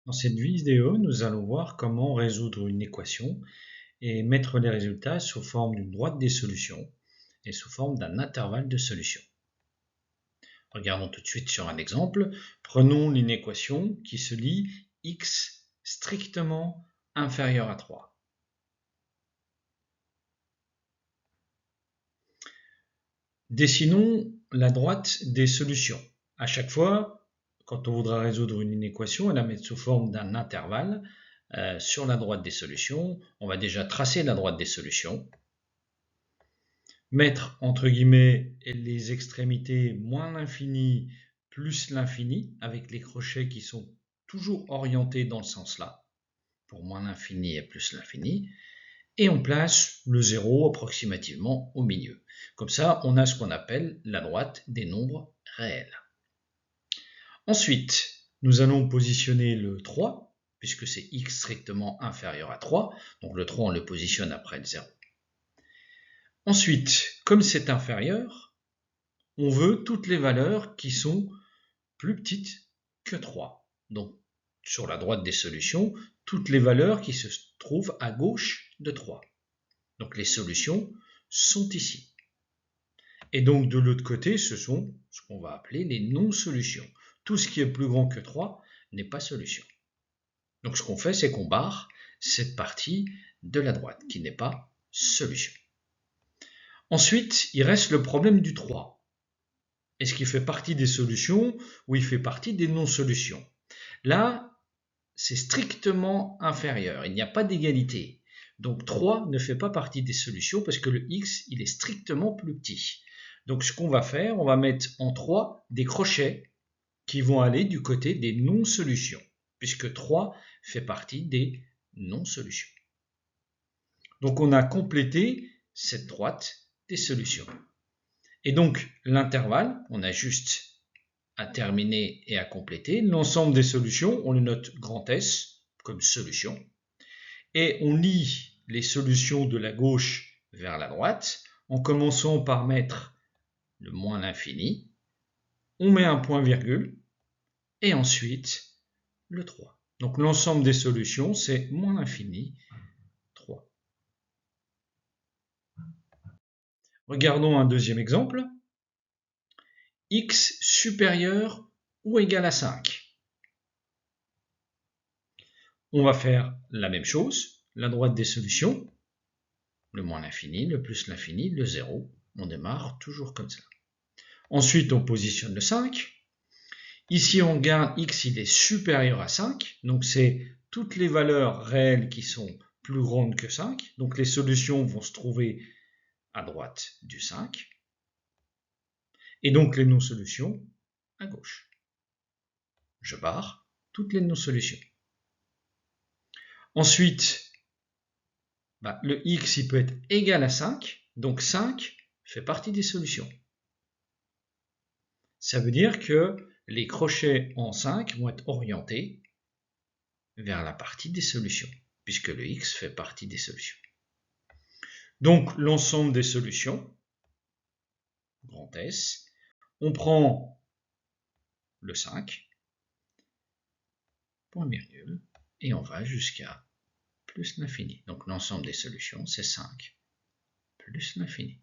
Dans cette vidéo, nous allons voir comment résoudre une équation et mettre les résultats sous forme d'une droite des solutions et sous forme d'un intervalle de solution. Regardons tout de suite sur un exemple. Prenons une équation qui se lit x strictement inférieur à 3. Dessinons la droite des solutions. À chaque fois, quand on voudra résoudre une équation et la mettre sous forme d'un intervalle, sur la droite des solutions, on va déjà tracer la droite des solutions, mettre entre guillemets les extrémités moins l'infini plus l'infini, avec les crochets qui sont toujours orientés dans le sens là, pour moins l'infini et plus l'infini, et on place le 0 approximativement au milieu. Comme ça, on a ce qu'on appelle la droite des nombres réels. Ensuite, nous allons positionner le 3, puisque c'est x strictement inférieur à 3, donc le 3 on le positionne après le 0. Ensuite, comme c'est inférieur, on veut toutes les valeurs qui sont plus petites que 3. Donc, sur la droite des solutions, toutes les valeurs qui se trouvent à gauche de 3. Donc, les solutions sont ici. Et donc, de l'autre côté, ce sont ce qu'on va appeler les non-solutions. Tout ce qui est plus grand que 3 n'est pas solution. Donc, ce qu'on fait, c'est qu'on barre cette partie de la droite qui n'est pas solution. Ensuite, il reste le problème du 3. Est-ce qu'il fait partie des solutions ou il fait partie des non-solutions? Là, c'est strictement inférieur. Il n'y a pas d'égalité. Donc 3 ne fait pas partie des solutions parce que le x, il est strictement plus petit. Donc ce qu'on va faire, on va mettre en 3 des crochets qui vont aller du côté des non-solutions, puisque 3 fait partie des non-solutions. Donc on a complété cette droite des solutions. Et donc l'intervalle, on a juste à terminer et à compléter. L'ensemble des solutions, on le note grand S comme solution. Et on lie les solutions de la gauche vers la droite en commençant par mettre le moins l'infini. On met un point virgule et ensuite le 3. Donc l'ensemble des solutions, c'est moins l'infini, 3. Regardons un deuxième exemple. X supérieur ou égal à 5. On va faire la même chose, la droite des solutions, le moins l'infini, le plus l'infini, le 0. On démarre toujours comme ça. Ensuite, on positionne le 5. Ici, on garde x, il est supérieur à 5. Donc, c'est toutes les valeurs réelles qui sont plus grandes que 5. Donc, les solutions vont se trouver à droite du 5. Et donc, les non-solutions à gauche. Je barre toutes les non-solutions. Ensuite, le x il peut être égal à 5. Donc, 5 fait partie des solutions. Ça veut dire que les crochets en 5 vont être orientés vers la partie des solutions, puisque le x fait partie des solutions. Donc, l'ensemble des solutions, grand S, on prend le 5, point virgule, et on va jusqu'à plus l'infini. Donc, l'ensemble des solutions, c'est 5 plus l'infini.